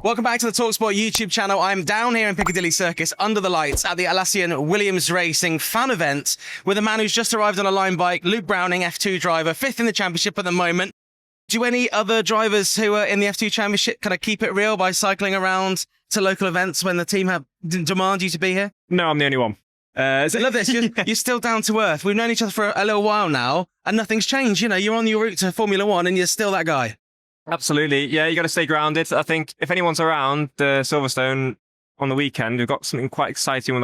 Welcome back to the talkSPORT YouTube channel. I'm down here in Piccadilly Circus under the lights at the Alassian Williams Racing fan event with a man who's just arrived on a line bike, Luke Browning, F2 driver, 5th in the championship at the moment. Do any other drivers who are in the F2 championship kind of keep it real by cycling around to local events when the team have demand you to be here? No, I'm the only one. I love this. You're still down to earth. We've known each other for a little while now and nothing's changed. You know, you're on your route to Formula One and you're still that guy. Absolutely. Yeah, you got to stay grounded. I think if anyone's around Silverstone on the weekend, we've got something quite exciting with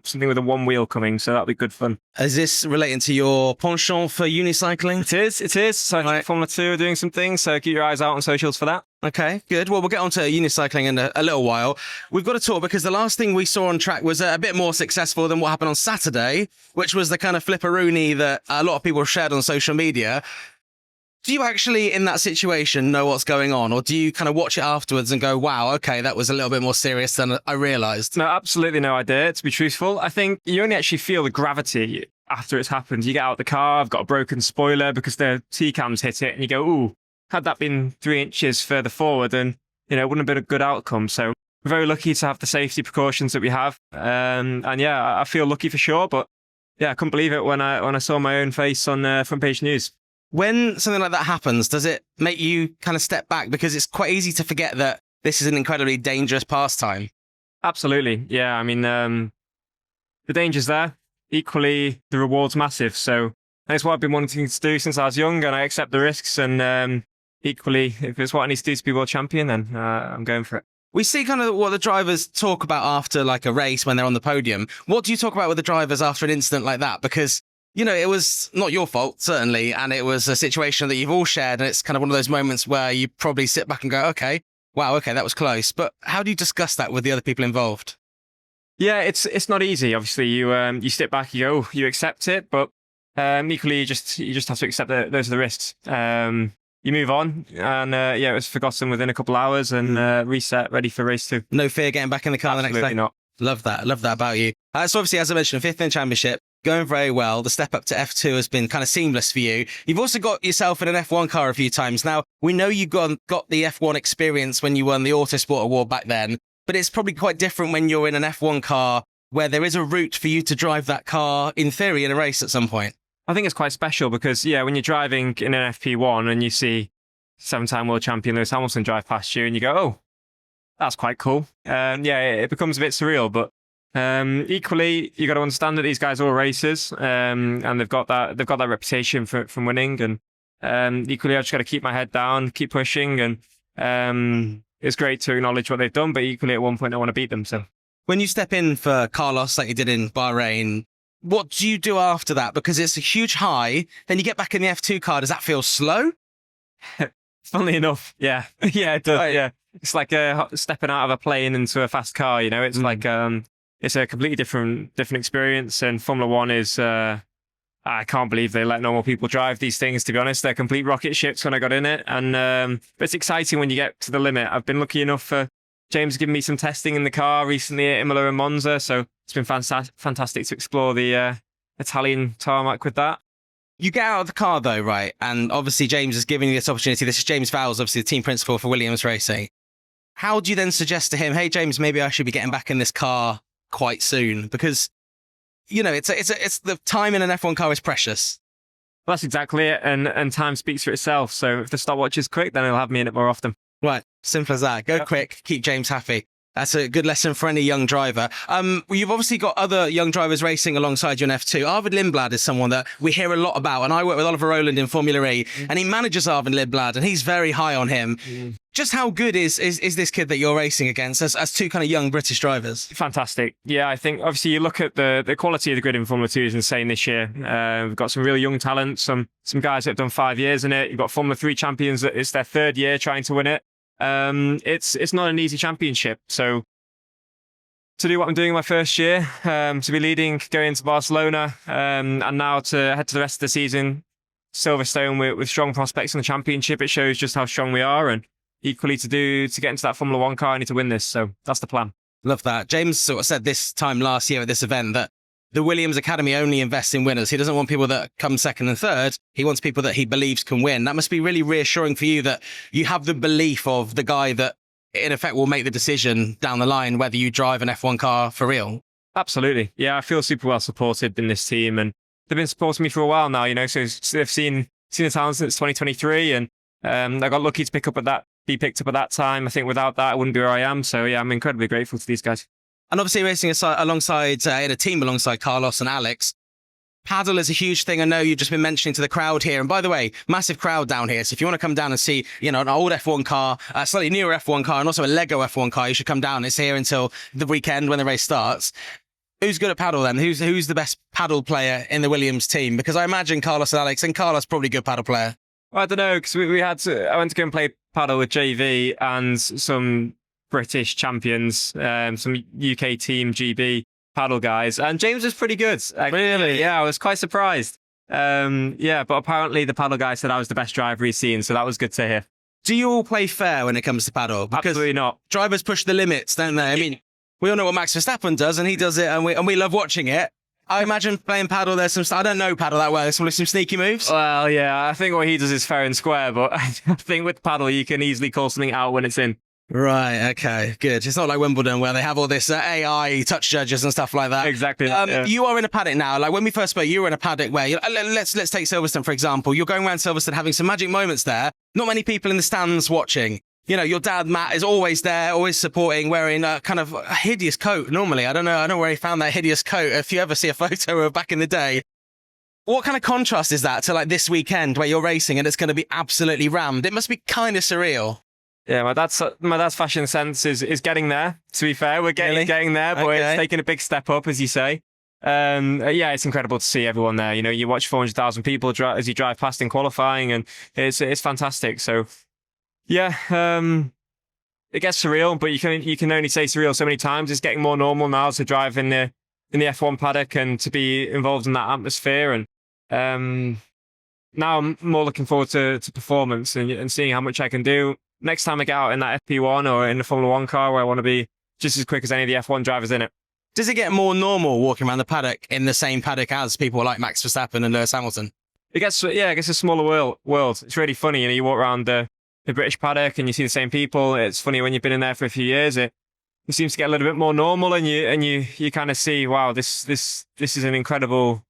something with a one wheel coming, so that'll be good fun. Is this relating to your penchant for unicycling? It is. So right. Formula 2 are doing something, so keep your eyes out on socials for that. Okay, good. Well, we'll get on to unicycling in a little while. We've got to talk because the last thing we saw on track was a bit more successful than what happened on Saturday, which was the kind of flipperoonie that a lot of people shared on social media. Do you actually, in that situation, know what's going on? Or do you kind of watch it afterwards and go, wow, okay, that was a little bit more serious than I realised? No, absolutely no idea, to be truthful. I think you only actually feel the gravity after it's happened. You get out of the car, I've got a broken spoiler because the T-cams hit it, and you go, ooh, had that been 3 inches further forward, then, you know, it wouldn't have been a good outcome. So we're very lucky to have the safety precautions that we have. And yeah, I feel lucky for sure. But yeah, I couldn't believe it when I saw my own face on front page news. When something like that happens, does it make you kind of step back? Because it's quite easy to forget that this is an incredibly dangerous pastime. Absolutely. Yeah. I mean, the danger's there. Equally, the reward's massive. So that's what I've been wanting to do since I was young, and I accept the risks. And equally, if it's what I need to do to be world champion, then I'm going for it. We see kind of what the drivers talk about after like a race when they're on the podium. What do you talk about with the drivers after an incident like that? Because you know, it was not your fault, certainly, and it was a situation that you've all shared, and it's kind of one of those moments where you probably sit back and go, okay, wow, okay, that was close. But how do you discuss that with the other people involved? Yeah, it's not easy. Obviously, you step back, you go, you accept it, but equally, you just have to accept that those are the risks. You move on, and yeah, it was forgotten within a couple hours, and reset, ready for race 2. No fear getting back in the car Absolutely the next day? Not. Love that about you. So obviously, as I mentioned, 5th in the championship, going very well. The step up to F2 has been kind of seamless for you. You've also got yourself in an F1 car a few times. Now, we know you got the F1 experience when you won the Autosport Award back then, but it's probably quite different when you're in an F1 car where there is a route for you to drive that car, in theory, in a race at some point. I think it's quite special because, yeah, when you're driving in an FP1 and you see 7-time world champion Lewis Hamilton drive past you and you go, oh, that's quite cool. Yeah, it becomes a bit surreal, but equally, you got to understand that these guys are all racers, and they've got that reputation from winning. And equally, I just got to keep my head down, keep pushing, and it's great to acknowledge what they've done. But equally, at one point, I want to beat them. So, when you step in for Carlos, like you did in Bahrain, what do you do after that? Because it's a huge high. Then you get back in the F2 car. Does that feel slow? Funnily enough, yeah, yeah, it does. Right. Yeah, it's like stepping out of a plane into a fast car. You know, it's like it's a completely different experience. And Formula One is, I can't believe they let normal people drive these things, to be honest. They're complete rocket ships when I got in it. And but it's exciting when you get to the limit. I've been lucky enough for James giving me some testing in the car recently at Imola and Monza. So it's been fantastic to explore the Italian tarmac with that. You get out of the car though, right? And obviously James is giving you this opportunity. This is James Vowles, obviously the team principal for Williams Racing. How do you then suggest to him, hey, James, maybe I should be getting back in this car quite soon? Because, you know, it's the time in an F1 car is precious. Well, that's exactly it. And time speaks for itself. So if the stopwatch is quick, then he'll have me in it more often. Right. Simple as that. Go quick, keep James happy. That's a good lesson for any young driver. You've obviously got other young drivers racing alongside you in F2. Arvid Lindblad is someone that we hear a lot about, and I work with Oliver Rowland in Formula E, and he manages Arvid Lindblad, and he's very high on him. Just how good is this kid that you're racing against as two kind of young British drivers? Fantastic. Yeah, I think obviously you look at the quality of the grid in Formula 2 is insane this year. We've got some really young talent, some guys that have done 5 years in it. You've got Formula 3 champions that it's their 3rd year trying to win it. It's not an easy championship. So to do what I'm doing in my first year, to be leading, going into Barcelona, and now to head to the rest of the season, Silverstone with strong prospects in the championship, it shows just how strong we are. And equally to get into that Formula 1 car, I need to win this. So that's the plan. Love that. James sort of said this time last year at this event that the Williams Academy only invests in winners. He doesn't want people that come 2nd and 3rd. He wants people that he believes can win. That must be really reassuring for you that you have the belief of the guy that in effect will make the decision down the line whether you drive an F1 car for real. Absolutely. Yeah, I feel super well supported in this team, and they've been supporting me for a while now, so they've seen the talent since 2023, and I got lucky to be picked up at that time. I think without that, I wouldn't be where I am. So yeah, I'm incredibly grateful to these guys. And obviously racing alongside, in a team alongside Carlos and Alex, paddle is a huge thing. I know you've just been mentioning to the crowd here. And by the way, massive crowd down here. So if you want to come down and see, an old F1 car, a slightly newer F1 car, and also a Lego F1 car, you should come down. It's here until the weekend when the race starts. Who's good at paddle then? Who's the best paddle player in the Williams team? Because I imagine Carlos and Alex, and Carlos probably a good paddle player. Well, I don't know, because I went to go and play paddle with JV and some British champions, some UK team GB paddle guys, and James was pretty good. Really? Yeah, I was quite surprised. But apparently the paddle guy said I was the best driver he's seen, so that was good to hear. Do you all play fair when it comes to paddle? Because absolutely not. Drivers push the limits, don't they? I mean, we all know what Max Verstappen does, and he does it, and we love watching it. I imagine playing paddle, I don't know paddle that well, there's some sneaky moves. Well, yeah, I think what he does is fair and square, but I think with paddle, you can easily call something out when it's in. Right, okay, good. It's not like Wimbledon where they have all this AI touch judges and stuff like that. Exactly. You are in a paddock now. Like when we first spoke, you were in a paddock where, let's take Silverstone, for example. You're going around Silverstone having some magic moments there. Not many people in the stands watching. Your dad, Matt, is always there, always supporting, wearing a kind of a hideous coat normally. I don't know where he found that hideous coat. If you ever see a photo of back in the day. What kind of contrast is that to like this weekend where you're racing and it's going to be absolutely rammed? It must be kind of surreal. Yeah, my dad's fashion sense is getting there, to be fair. We're getting there, but It's taking a big step up, as you say. It's incredible to see everyone there. You watch 400,000 people as you drive past in qualifying, and it's fantastic. So, yeah, it gets surreal, but you can only say surreal so many times. It's getting more normal now to drive in the F1 paddock and to be involved in that atmosphere. And now I'm more looking forward to performance and seeing how much I can do. Next time I get out in that FP1 or in the Formula 1 car, where I want to be just as quick as any of the F1 drivers in it. Does it get more normal walking around the paddock in the same paddock as people like Max Verstappen and Lewis Hamilton? It gets a smaller world. It's really funny. You walk around the British paddock and you see the same people. It's funny when you've been in there for a few years. It seems to get a little bit more normal, and you kind of see, wow, this is an incredible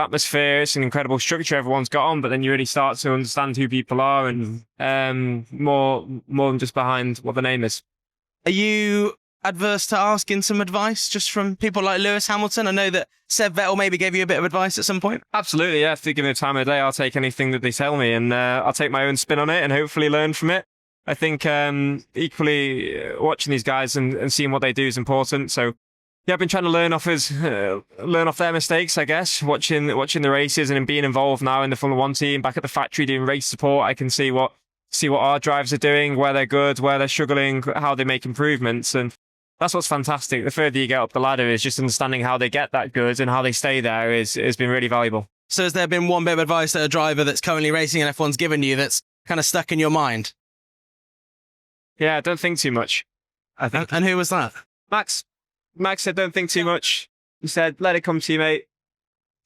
atmosphere. It's an incredible structure everyone's got on, but then you really start to understand who people are and more than just behind what the name is. Are you adverse to asking some advice just from people like Lewis Hamilton? I know that Seb Vettel maybe gave you a bit of advice at some point. Absolutely, yeah. If they give me the time of day, I'll take anything that they tell me, and I'll take my own spin on it and hopefully learn from it. I think equally watching these guys and seeing what they do is important. So yeah, I've been trying to learn off their mistakes, I guess, watching the races and being involved now in the Formula 1 team, back at the factory doing race support. I can see what our drivers are doing, where they're good, where they're struggling, how they make improvements. And that's what's fantastic. The further you get up the ladder is just understanding how they get that good and how they stay there has been really valuable. So has there been one bit of advice that a driver that's currently racing in F1's given you that's kind of stuck in your mind? Yeah, don't think too much, I think. And who was that? Max said, don't think too much. He said, let it come to you, mate.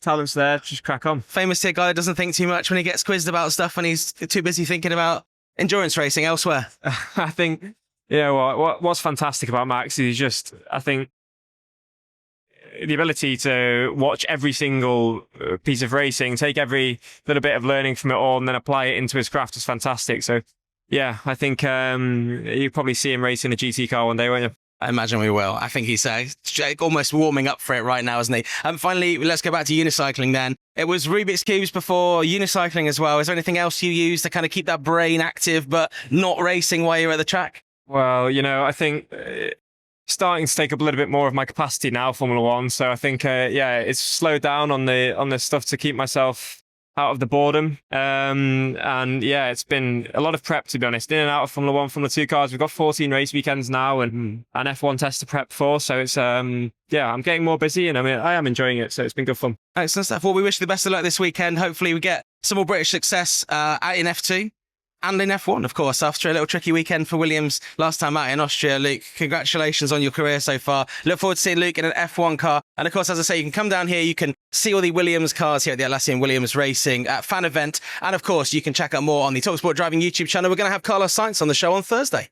Talent's there, just crack on. Famous guy that doesn't think too much when he gets quizzed about stuff when he's too busy thinking about endurance racing elsewhere. I think, what's fantastic about Max is just, I think, the ability to watch every single piece of racing, take every little bit of learning from it all and then apply it into his craft is fantastic. So, yeah, I think you'll probably see him racing a GT car one day, won't you? I imagine we will. I think he's almost warming up for it right now, isn't he? Finally, let's go back to unicycling then. It was Rubik's Cubes before, unicycling as well. Is there anything else you use to kind of keep that brain active but not racing while you're at the track? Well, I think starting to take up a little bit more of my capacity now, Formula 1. So I think, it's slowed down on the stuff to keep myself out of the boredom. It's been a lot of prep, to be honest, in and out of Formula 1, Formula 2 cars. We've got 14 race weekends now and an F1 test to prep for. So it's, I'm getting more busy and I am enjoying it. So it's been good fun. Excellent stuff. Well, we wish you the best of luck this weekend. Hopefully we get some more British success in F2 and in F1, of course, after a little tricky weekend for Williams last time out in Austria. Luke, congratulations on your career so far. Look forward to seeing Luke in an F1 car. And of course, as I say, you can come down here. You can see all the Williams cars here at the Atlassian Williams Racing fan event. And of course, you can check out more on the talkSPORT Driving YouTube channel. We're going to have Carlos Sainz on the show on Thursday.